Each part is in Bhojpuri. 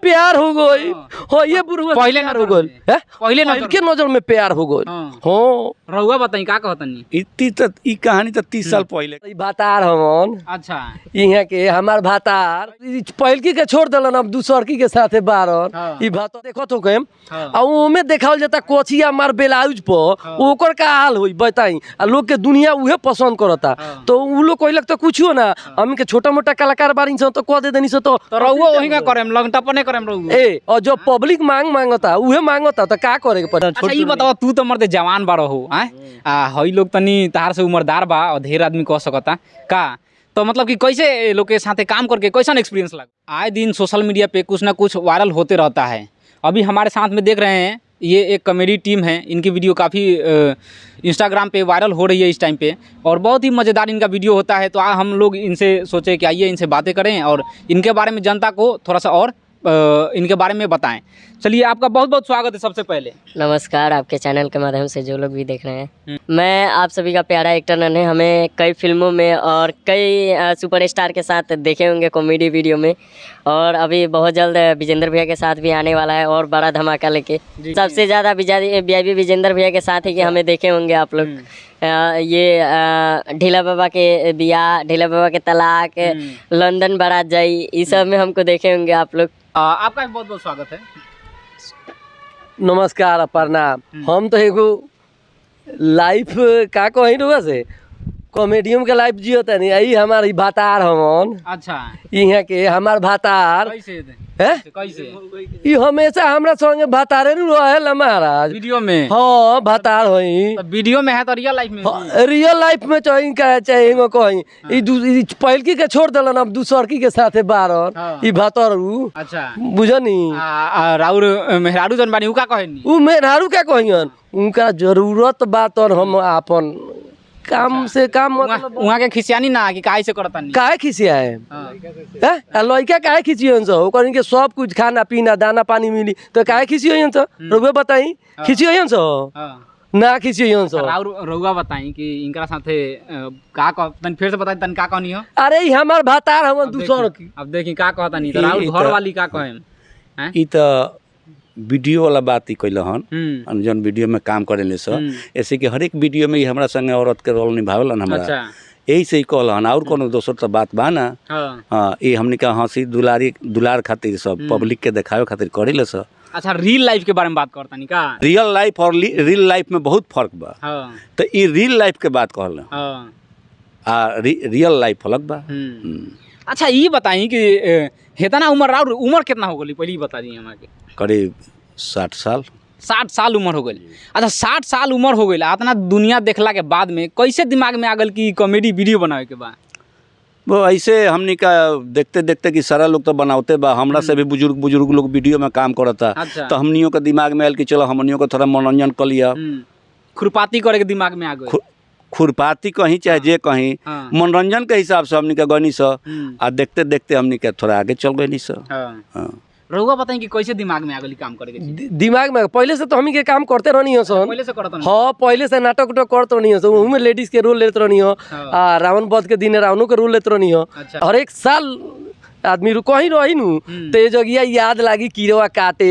प्यार हो गई हो ये बुढ़वा पहले प्यार हो गई पहले के नजर में प्यार हो गई हो रहुआ बताई का कहतनी इतनी तो ई कहानी तो 30 साल पहले ई भातार हमन अच्छा यहाँ के हमार भातार पहलकी के छोड़ दलन अब दूसरकी के साथे बारन ई भात देखो तो केम आ ओमे देखावल जाता कोचिया मार ब्लाउज पर ओकर का हाल होई बताई आ लोग के दुनिया उहे पसंद करता तो उ लोग कहलक तो कुछो ना हम के छोटा मोटा कलाकार बारी तो कह दे देनी तो रहुआ वही का करेम लगटपने करेम रहुआ ए और जो पब्लिक मांगता उहे मांगता तो का करे के पड़े। अच्छा ई बताओ तू तो मर्दे जवान बारो हो हई लोग तनी तार से उम्रदार बा और ढेर आदमी कह सकता का तो मतलब कि कैसे लोग के साथे काम करके कैसा एक्सपीरियंस लगा। आए दिन सोशल मीडिया पे कुछ ना कुछ वायरल होते रहता है। अभी हमारे साथ में देख रहे हैं ये एक कॉमेडी टीम है, इनकी वीडियो काफ़ी इंस्टाग्राम पे वायरल हो रही है इस टाइम पे और बहुत ही मज़ेदार इनका वीडियो होता है। तो हम लोग इनसे सोचे कि आइए इनसे बातें करें और इनके बारे में जनता को थोड़ा सा और इनके बारे में बताएं। चलिए आपका बहुत बहुत स्वागत है। सबसे पहले नमस्कार, आपके चैनल के माध्यम से जो लोग भी देख रहे हैं, मैं आप सभी का प्यारा एक्टर नन्हे। हमें कई फिल्मों में और कई सुपरस्टार के साथ देखे होंगे कॉमेडी वीडियो में और अभी बहुत जल्द विजेंद्र भैया के साथ भी आने वाला है और बड़ा धमाका लेके। सबसे ज़्यादा वीआईपी विजेंद्र भैया के साथ ही कि हमें देखे होंगे आप लोग। ये ढीला बाबा के बियाह, ढीला बाबा के तलाक, लंदन बारात जाई, इस सब में हमको देखे होंगे आप लोग। आपका बहुत बहुत स्वागत है। नमस्कार प्रणाम। हम तो एगो लाइफ का कहीं रुआ से कॉमेडियम के लाइफ जियो तनी आई हमारी भातार हमन। अच्छा यहाँ के हमार भातार कैसे ई हमेशा हमरा संगे भातारे नु रहेला महाराज वीडियो में। हाँ भातार होई तो वीडियो में है तो रियल लाइफ में रियल लाइफ में चाहिए का चाहिए कहीं ई पहलकी के छोड़ दलन अब दूसरकी के साथे बारन ई भातारू। अच्छा बुझनी राउर मेहरारू जन बानी उ का कहनी उ मेहरारू का कहियन उनका जरूरत बात और हम आपन काम से काम मतलब वहाँ के खिसियानी ना कि काहे से करता नहीं काहे खिसिया है लड़का काहे खिसियन सो ओकर इनके सब कुछ खाना पीना दाना पानी मिली तो काहे खिसियन सो रुबे बताई खिसियन सो ना खिसियन सो रउआ बताई कि इनका साथे का तन फिर से बताई तन का कहनी हो। अरे ई हमर भातार हम दूसर की अब देखी का कहता नहीं तो राउर घर वाली का कहेम ई तो वीडियो वाला बात ही कैल हन जौन वीडियो में काम करेले सर ऐसे कि हर एक वीडियो में ही हमरा संगे औरत के रोल निभावेलन हमरा यही से ही कहल हन और कोनो दोसर तो बात बा ना। हाँ ये हमने का हंसी दुलार खातिर सब पब्लिक के दिखावे खातिर करेले सर। अच्छा रियल लाइफ के बारे में बात करता नहीं का रियल लाइफ और रियल लाइफ में बहुत फर्क बा। तो ये रियल लाइफ के बात कहल रियल लाइफ अलग बा। अच्छा ये बताई कि हेतना उम्र कितना हो गई पहले बता दी हमारे करीब 60 साल 60 साल उम्र हो गई। अच्छा 60 साल उम्र हो गई इतना दुनिया देखला के बाद में कैसे दिमाग में आ गल कि कॉमेडी वीडियो बनावे के बाद वो ऐसे हमनी का देखते देखते कि सारा लोग तो बनाते बा हमरा से भी बुजुर्ग लोग वीडियो में काम करता। अच्छा। तो हमनियों के दिमाग में आयल कि चलो हमनियों को थोड़ा मनोरंजन कर लिया। खुरपाती करे के दिमाग में आ गई खुरपाती कहीं चाहे जे कहीं मनोरंजन के हिसाब से हमनी का गनी सा आ देखते देखते हमनी के थोड़ा आगे चल गई सा। रहुआ बताएं कि कैसे दिमाग में आ गई काम करे दिमाग में पहले से तो हम के काम करते रहनी हो सन पहले से करत हाँ पहले से नाटक उटक करते रहनी हो उनमें लेडीज के रोल लेते रहनी हो रावण वध के दिन रावणों के रोल लेते रहनी हो। हर एक साल आदमी कहीं रही नु तो ये जगह याद लगी कीड़ा काटे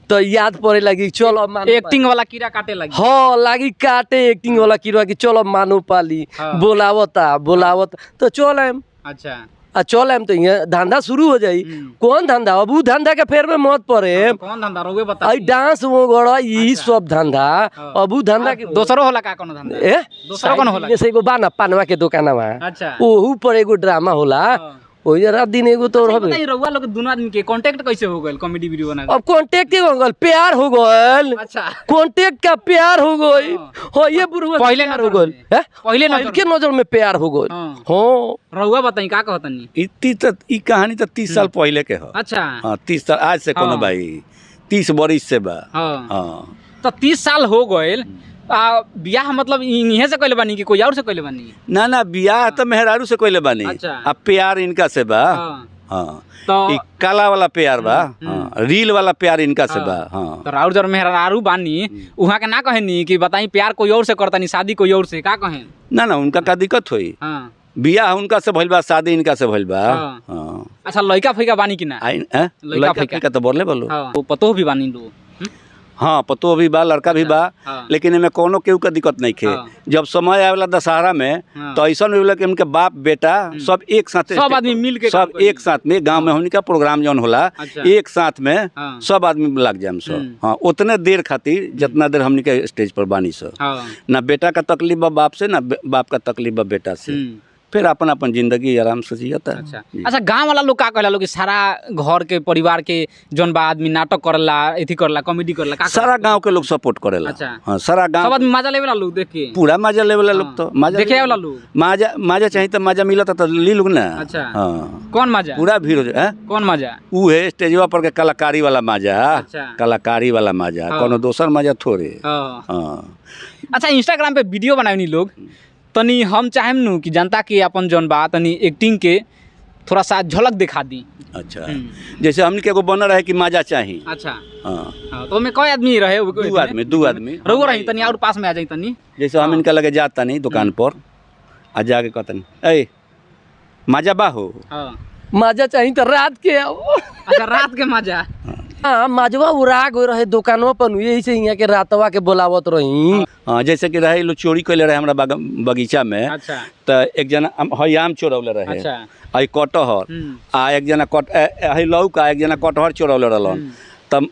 तो याद पड़े लगी चलो एक्टिंग वाला कीड़ा काटे लगी। हाँ लगी काटे एक्टिंग वाला कीड़ा की चलो मानो पाली बोलावता तो चल। अच्छा चल तो यहाँ धंधा शुरू हो जाई। कौन धंधा अब धंधा के फेर में मत पड़े कौन धंधा रोगे बता डांस वगैरह यही सब धंधा अब धंधा के दोसरो होला का कोनो धंधा दोसरो कोनो होला जैसे एगो बाना पानवा के दुकानवा। अच्छा ओहू पर एगो ड्रामा होला ओही रात दिन एगो तो रहबे। रउआ लोग दोनों आदमी के कांटेक्ट कैसे हो गइल कॉमेडी वीडियो बना अब कांटेक्ट हो गइल प्यार हो गइल। अच्छा कांटेक्ट का प्यार हो गइल हो ये बुढ़वा पहले ना हो गइल पहले के नजर में प्यार हो गइल। हां रउआ बताई का कहतनी इतनी तो ई कहानी तो 30 साल पहले के हो। अच्छा हां 30 साल आज से कोनो भाई 30 बरिस से बा। हां तो 30 साल हो गइल बियाह मतलब इन्हीं से कइले बानी कि कोई और से कइले बानी ना बियाह तो मेहरारू से कइले बानी। अच्छा। अब प्यार इनका से बा। हाँ तो काला वाला प्यार बा रील वाला प्यार इनका से बा। हाँ तो राउर जर मेहरारू बानी वहाँ के ना कहनी कि बताई प्यार कोई और से करता नहीं शादी कोई और से का कहें ना उनका का दिक्कत हुई बियाह उनका से भइल बा, शादी इनका से भइल बा। हाँ। हाँ। अच्छा लड़का फैका बानी कि ना? लड़का फैका तो बोले बोलो। हाँ, तो पतो भी बानी लो। हाँ पतो भी बा, लड़का भी बा। हाँ। लेकिन एमे कोनो केहू के दिक्कत नहीं खे। हाँ। जब समय आवेला दशहरा में हाँ। तो ऐसा होला कि उनके बाप बेटा सब एक साथ, सब आदमी मिल के सब एक साथ में गांव में उनका प्रोग्राम जौन होला अच्छा। एक साथ में हाँ। सब आदमी लग जाए सब। हाँ उतने देर खातिर जितना देर हमनी के स्टेज पर बानी सब। हाँ। ना बेटा का तकलीफ बा बाप से, ना बाप का तकलीफ बा बेटा से। फिर अपन अपन जिंदगी आराम से जियता। अच्छा गांव वाला लोग का कहला लोग कि सारा घर के परिवार के जौन बा आदमी नाटक करला, एथी करला, कॉमेडी करला, का सारा गांव के लोग सपोर्ट करेला। अच्छा। हाँ सारा सब गांव आदमी मजा लेवेला लोग देख के? पूरा मजा लेवेला लोग। तो मजा देखे वाला लोग मजा चाहिए तो मजा मिलता तो ली लोग ना। अच्छा। हाँ कौन मजा? पूरा भीड़ हो जाए। कौन मजा? ऊ है स्टेजवा पर के कलाकारी वाला मजा। अच्छा। कलाकारी वाला मजा, हाँ। कोनो दोसर मजा थोड़े। हाँ। हाँ। अच्छा इंस्टाग्राम पे वीडियो बनावनी लोग, तनी हम चाहेम नु कि जनता के अपन जौन बा तनी एक्टिंग के थोड़ा सा झलक दिखा दी। अच्छा जैसे हमने के एगो बनर रहे कि मजा चाहिए। अच्छा। हाँ। हाँ, तो में कई आदमी रहे? दू आदमी रहुआ रही तनी और पास में आ जाई तनी। जैसे हम इनका लगे जाता नहीं दुकान पर आ जाके कहता नहीं ऐ मजा बा हो। हाँ। मजा चाहिए तो रात के आओ। अच्छा रात के मजा। हाँ मजवा उड़ा गए रहे दुकानों पर, यही से यहाँ के रातवा के बोलावत रही। हाँ जैसे कि रहे लो चोरी कैले रहे हमरा बगीचा में। अच्छा। तो एक जना हई आम चोरौले रहे। अच्छा। हई कटहर आ एक जना हई लौका, एक जना कटहर चोरौले रहलन। तब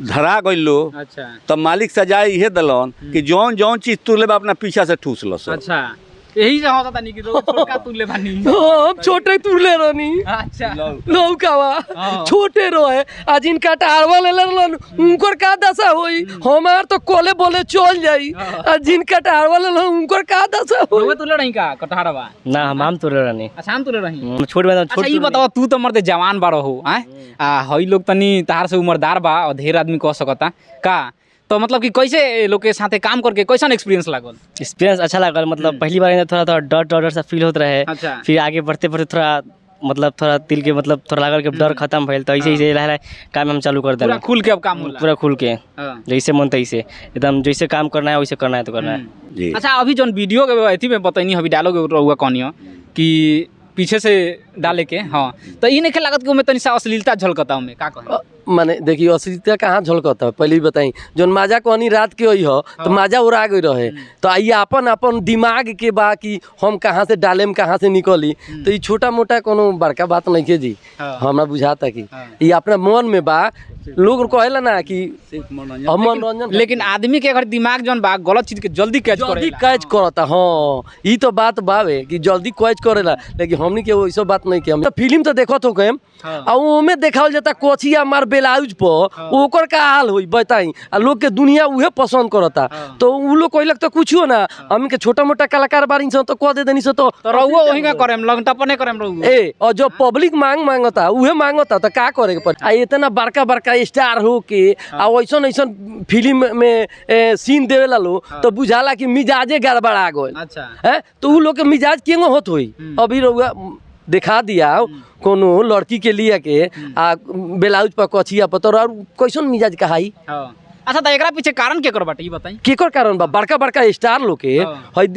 धरा गइल लो। अच्छा। तब मालिक सजाए इहे दलन कि जौन जौन चीज तू लेबा अपना पीछा से ठूस लो सब। अच्छा यही से होता तनी कि छोटा तुले बानी। हम छोटे तुरले रहनी। अच्छा। लौकावा हाँ। छोटे रहे आज इनका टारवा ले लेलन, उनकर का दशा होई? हमार तो कोले बोले चल जाई। आज जिनका टारवा ले लेलन उनकर का दशा होई? रहुआ तुले रही का कटहरवा? ना हम तुले रहनी। अच्छा हम तुले रही। छोट में अच्छा ये बताओ तू तो मर्दे जवान बारो हो आ हई लोग तनी तार से उम्रदार बा और ढेर आदमी कह सकता का, तो मतलब कि कैसे लोग के साथे काम करके कैसा एक्सपीरियंस लागल? एक्सपीरियंस अच्छा लागल। मतलब पहली बार थोड़ा थोड़ा डर सा फील होता रहे। अच्छा। फिर आगे बढ़ते बढ़ते थोड़ा मतलब थोड़ा दिल के मतलब थोड़ा लागल के डर खत्म भइल। तो ऐसे ही रह काम हम चालू कर पूरा देना खुल के अब काम होला? पूरा खुल के हाँ। जैसे मन तैसे एकदम जैसे काम करना है वैसे करना है तो करना है। जी। अच्छा अभी जौन वीडियो के अथी में बताइनी अभी डालोगे रहुआ कहनियो कि पीछे से डाले के। हाँ तो ये नहीं लागत कि उमें तनी सा अश्लीलता झलकता उमें, का कहे? माने देखिए अश्लीलता कहाँ झलकता है पहले ही बताई। जौन माजा कहनी रात के वही हो तो माजा उड़ा गई रहे। तो आइए अपन अपन दिमाग के बा कि हम कहाँ से डालेम कहाँ से निकली। तो ये छोटा मोटा कोनो बड़का बात नहीं के जी। हाँ। हमरा बुझाता कि ये अपना मन में बा। लोग कहेला ना कि मनोरंजन, लेकिन आदमी के अगर दिमाग जौन बा गलत चीज के जल्दी कैच जल्दी करेला। कैच करता। हाँ ये तो बात बावे कि जल्दी कैच करेला, लेकिन हमनी के वैसा बात नहीं के। हम फिल्म तो देखत हो के आ ओमे देखावल जाता कोचिया मार ब्लाउज पर ओकर का हाल होई बताई। आ लोग के दुनिया उहे पसंद करता। तो उ लोग कहलक तो कुछो ना, हमनी के छोटा मोटा कलाकार बारी तो कह दे देनी तो रहुआ वही का करेम लगता पने करेम रहुआ। ए और जो पब्लिक मांगता उहे मांगता तो का करे के पड़ी। आ इतना बड़का बड़का स्टार हो के आ वैसन ऐसन फिल्म में सीन देवेला लो तो बुझाला कि मिजाजे गड़बड़ा गइल। अच्छा। है तो उ लोग के मिजाज केंगो होत होई? अभी रहुआ दिखा दिया कोनो लड़की के लिए के आ ब्लाउज पर कचिया पर और कैसन मिजाज कहाई? हाँ। अच्छा तो एकरा पीछे कारण केकर बाटे ई बताई? केकर कारण बा? बड़का बड़का स्टार लोग के हई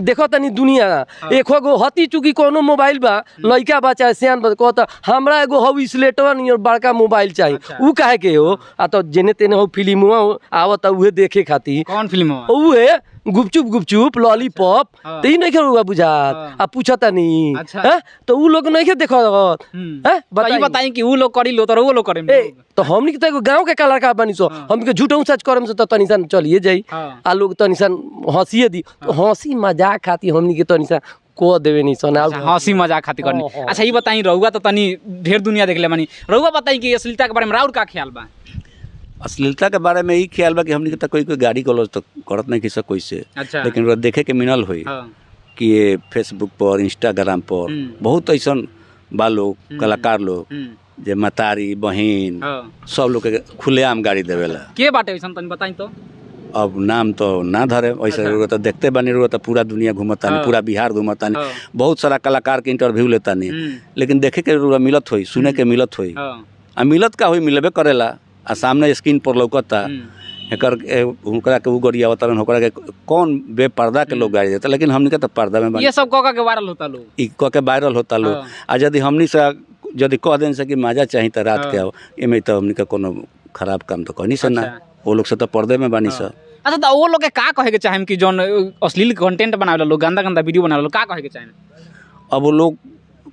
देखो तनी दुनिया एको गो हती चुकी कोनो मोबाइल बा लइका बा चाहे सियान बा कहता हमरा एगो हौ स्लेटवा नियर बड़का मोबाइल चाहिए। उ काहे के हो? आ तो जेने तेने हो फिल्मवा आवता उहे देखे खातिर। कौन फिल्म हो? उहे गुपचुप लॉलीपॉप। तो ई नहीं के बुझात आ पूछता नहीं। अच्छा। तो उ लोग नहीं के देखत हैं? बताई कि उ लोग करी लो तो वो लोग करेम। तो हमनी के तो एगो गांव के कलाकार बनी सो हम के झूठों सच करम से तो तनिसन चलिए जाई। आ लोग तनिसन हंसिए दी तो हंसी मजाक खाती हमनी के तनिसन को देवे नहीं सोना। हंसी मजाक खातिर करनी। अच्छा ये बताई रहुआ तो तनी ढेर दुनिया देख ले मानी, रहुआ बताई कि अश्लीलता के बारे में राउर का ख्याल बा? अश्लीलता के बारे में यही ख्याल बा कि हमनी के तो कोई गाड़ी कॉलेज तो करत नहीं किसी कोई से। अच्छा। लेकिन देखे के मिनल हुई कि ये फेसबुक पर इंस्टाग्राम पर बहुत ऐसा बा लोग कलाकार लोग जे मतारी बहन सब लोग के खुलेआम गाड़ी देवेला। के बाटे वैसन तनी बताई तो? अब नाम तो ना धरे वैसे। अच्छा। तो देखते बनी तो पूरा दुनिया घूमता नहीं, पूरा बिहार घूमता नहीं, बहुत सारा कलाकार के इंटरव्यू लेता नहीं। लेकिन देखे के मिलत हुई, सुने के मिलत हुई। आ मिलत का हुई मिलबे करेला आ सामने स्क्रीन पर लौकता हुनकरा के उ गरिया अवतरण होकरा के कौन बेपर्दा के लोग गाड़ी देता, लेकिन हमनी के तो पर्दा में ये सब कह के वायरल होता लोग, ई कह के वायरल होता लोग। आ यदि हमनी से यदि कह देन से कि मजा चाहिए तो रात के आओ, एमे तो हमनी के कोनो खराब काम तो कहनी से ना, वो लोग से तो पर्दे में बानी सा। अच्छा तो वो लोग के का कहे के चाहे कि जौन अश्लील कंटेंट बनावे लोग, गंदा गंदा वीडियो बनावे लोग, का कहे के चाहे? अब वो लोग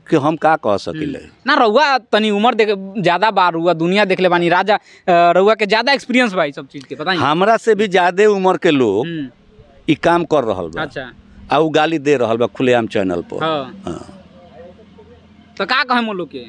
कि हम का कह सकिले ना, रउआ तनी उम्र देख ज्यादा बार रउआ दुनिया देखले बानी, राजा रउआ के ज्यादा एक्सपीरियंस बा ई सब चीज के, पता नहीं हमरा से भी ज्यादा उम्र के लोग ई काम कर रहल बा। अच्छा, आ उ गाली दे रहल बा खुलेआम चैनल पर। हां तो का कहे वो लोग के?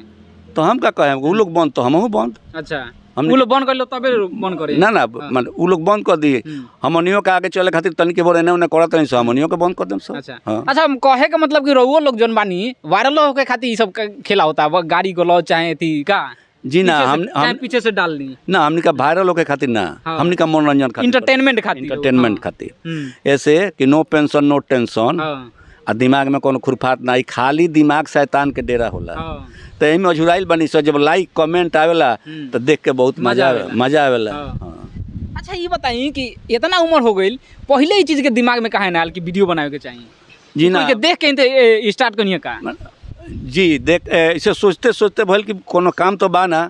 तो हम का कहे, उ लोग बंद तो हमहू बंद। अच्छा, उ लोग बंद कर लो तबे बंद करे ना ना, माने उ लोग बंद कर दिए, हमनियो के आगे चले खातिर तनिक बोर एने ओने करत नहीं, हमनियो के बंद कर देम सब। अच्छा अच्छा, हम कहे के मतलब कि रउआ लोग जौन बानी वायरल होके खातिर ई सब खेला होता, गाड़ी गलौ चाहे थी का? जी ना, हम पीछे से डाल दी ना, हमनी का वायरल होके खातिर ना, हमनी का मनोरंजन खातिर, इंटरटेनमेंट खातिर। ऐसे कि नो पेंशन नो टेंशन, आ दिमाग में कोनो खुरफाट ना, खाली दिमाग शैतान के डेरा होला। तो एमे अझुराइल बनी सो, जब लाइक कमेंट आवेला तो देख के बहुत मजा आवेला। अच्छा ये बताइए कि इतना उम्र हो गई, पहले ही चीज के दिमाग में काहे ना आयल कि वीडियो बनावे के चाहिए? जी ना, देख के स्टार्ट करिए का? जी देख ऐसे सोचते सोचते भल कि कोनो काम तो बा ना,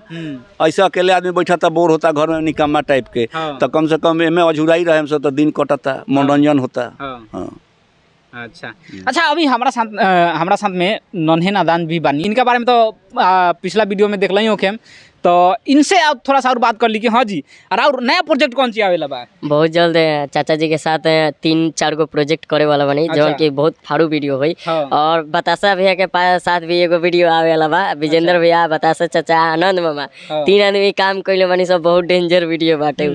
ऐसे अकेले आदमी बैठा था, बोर होता घर में निकम्मा टाइप के, तो कम से कम एमे अझुराई रहे से तो दिन कटता, मनोरंजन होता। अच्छा अच्छा, अभी हमारा साथ में नन्हे नादान भी बानी, इनके बारे में तो पिछला वीडियो में देखल ही होखे, तो इनसे आप थोड़ा सा और बात कर ली कि हाँ जी, और नया प्रोजेक्ट कौन सी आवेला बा? बहुत जल्द चाचा जी के साथ 3-4 गो प्रोजेक्ट करे वाला बनी, अच्छा। जौन की बहुत फाड़ू वीडियो हुई। हाँ। और बतासा भैया के साथ भी एगो वीडियो आवे वाला बा, विजेंद्र भैया, बतासा चाचा, आनंद मामा, 3 आदमी काम कइले बनी, सब बहुत डेंजर वीडियो बाटे।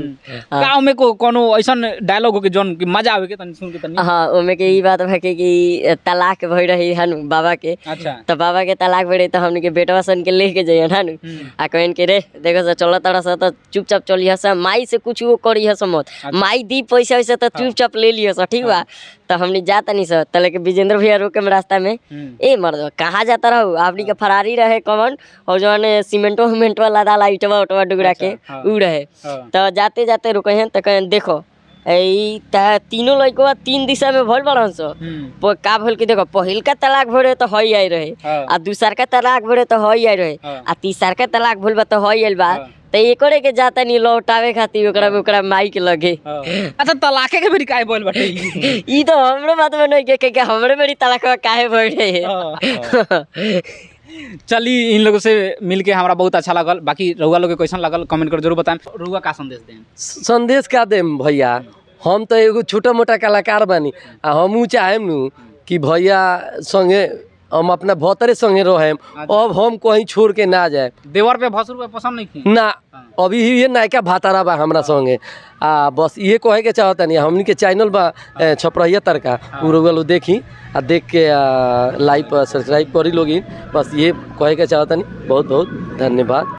गाँव में कोनो ऐसन डायलॉग हो के जौन की मजा आवे के तनी सुन के तनी? हाँ, ओमे के ई बात है कि तलाक भई रही हन बाबा के, अच्छा, तो बाबा के तलाक भई रही, तो हमने के बेटवा सन के लेके जाइए हन, आ कहन के रे देखो सर चल तारा सा, तो चुपचाप चलिए सर, माई से कुछ वो करिए सर मत, माई दी पैसा वैसे तो चुपचाप ले लियो सर, ठीक बा? तो हमने जाता नहीं सर, तले के विजेंद्र भैया रोके में रास्ता में, ए मर्द कहाँ जाता रहो, आपनी के फरारी रहे कमन, और जो है सीमेंटो लदा लाइटवा उटवा डुगरा के उ रहे, तो जाते जाते रुके हैं, तो कहें देखो तीनों लड़कों 3 दिशा में भल बड़न सो, का भल कि देखो पहिल का तलाक भरे तो हई आई रहे, आ दूसर का तलाक भरे तो हई आई रहे, आ तीसर का तलाक भल बा तो हई आइल बा, तो एकरे के जाता नहीं लौटावे खातिर ओकरा माई के लगे। अच्छा, तलाके के बेरी काहे बोल बाटे? ई तो हमरो बात में नहीं के हमरे बेरी तलाक काहे बोल रहे। चली, इन लोगों से मिलके हमारा बहुत अच्छा लगल, बाकी रउआ लोग के कैसन लगल कमेंट कर जरूर बताएं। रउआ का संदेश दें? संदेश का देम भैया, हम तो एगो छोटा मोटा कलाकार बानी, आ हमू चाहेम नु कि भैया संगे हम अपना भतरे संगे रहेम, अब हम कहीं छोड़ के ना जाए। देवर पे भसुर पे पसंद नहीं की ना, अभी ये नायका भातारा बा हमरा संगे, बस ये कहे के चाहता नहीं, हमनी के चैनल बा छपरहिया तड़का, उ रउआ लोग देखी आ देख के लाइक सब्सक्राइब करी लोगी, बस ये कहे के चाहता नहीं। बहुत बहुत धन्यवाद।